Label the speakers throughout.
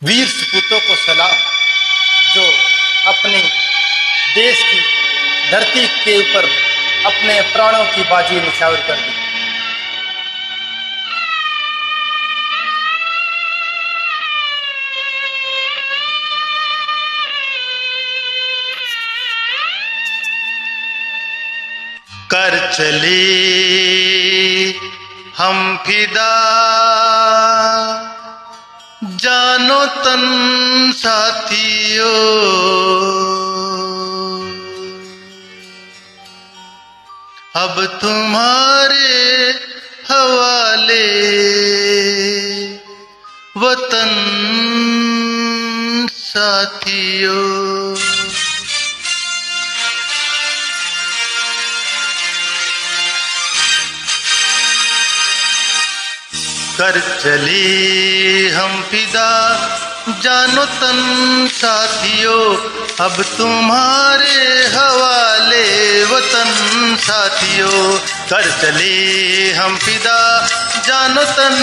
Speaker 1: वीर सपूतों को सलाम, जो अपने देश की धरती के ऊपर अपने प्राणों की बाजी निछावर कर दी।
Speaker 2: कर चले हम फिदा, जानो तन साथियों, अब तुम्हारे हवाले वतन साथियों। कर चले हम फिदा, जानो तन साथियों, अब तुम्हारे हवाले वतन साथियों। कर चले हम फिदा, जानो तन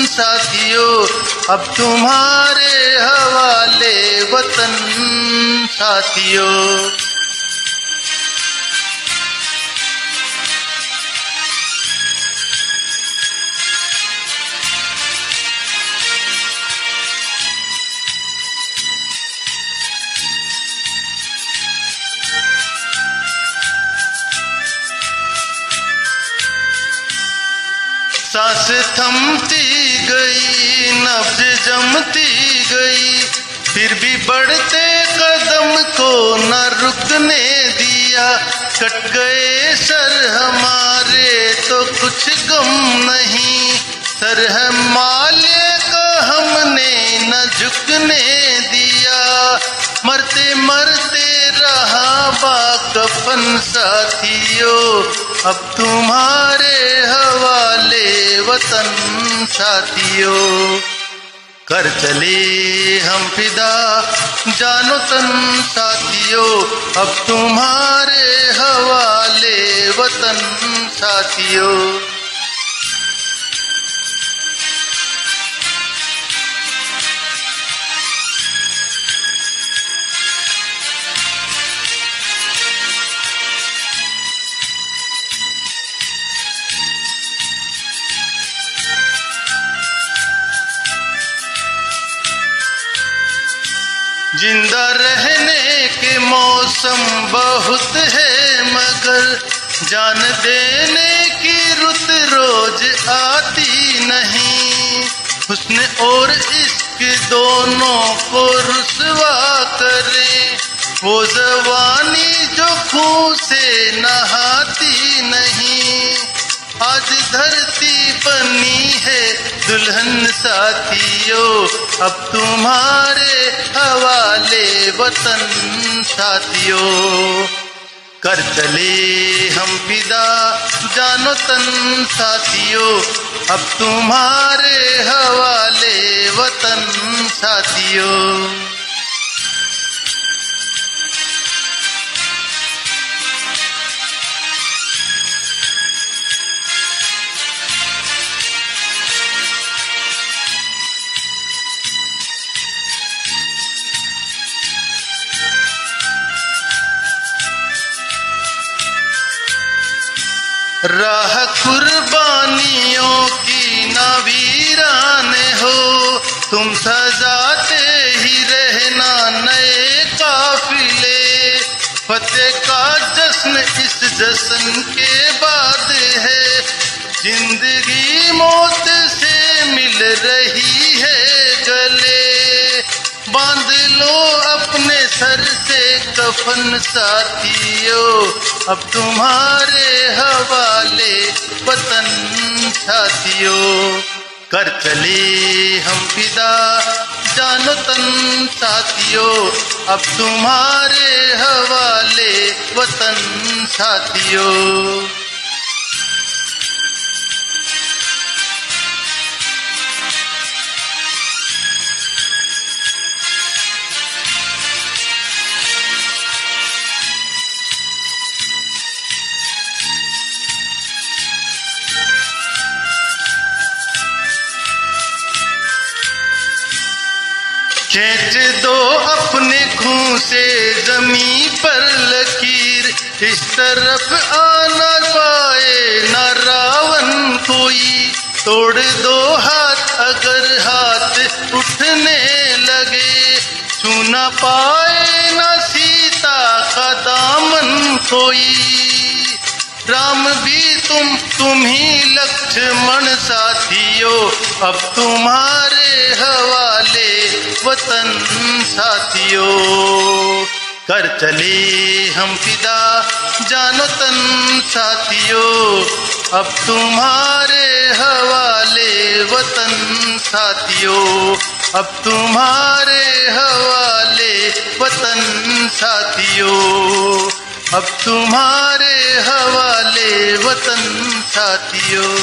Speaker 2: साथियों, अब तुम्हारे हवाले वतन साथियों। सांस थमती गई, नब्ज जमती गई, फिर भी बढ़ते कदम को न रुकने दिया। कट गए सर हमारे तो कुछ गम नहीं, सर है माल्य का हमने न झुकने दिया। मरते मरते रहा बाकफन साथियों, अब तुम्हारे हवाले वतन साथियों। कर चले हम फिदा, जानो तन साथियों, अब तुम्हारे हवाले वतन साथियों। जिंदा रहने के मौसम बहुत है, मगर जान देने की रुत रोज आती नहीं। हुस्न और इश्क दोनों को रुसवा करे, वो जवानी जो खून से नहाती नहीं। आज धरती बनी है दुल्हन साथियों, अब तुम्हारे हवाले वतन साथियों। कर चले हम फिदा, जानो तन साथियों, अब तुम्हारे हवाले वतन साथियों। राह कुर्बानियों की ना वीरान हो, तुम सजाते ही रहना नए काफिले। फतेह का जश्न इस जश्न के बाद है, जिंदगी मौत से मिल रही है गले। बांध लो अपने सर से कफन साथियों, अब तुम्हारे हवाले वतन साथियों। कर चले हम फिदा, जानो तन साथियों, अब तुम्हारे हवाले वतन साथियों। खींच दो अपने खून से जमी पर लकीर, इस तरफ आना पाए न रावण कोई। तोड़ दो हाथ अगर हाथ उठने लगे, छू न पाए न सीता का दामन कोई। राम भी तुम ही लक्ष्मण साथियों, अब तुम्हारे हवाले वतन साथियों। कर चले हम फिदा जानो तन साथियों, अब तुम्हारे हवाले वतन साथियों, अब तुम्हारे हवाले वतन साथियों, अब तुम्हारे हवाले वतन साथियों।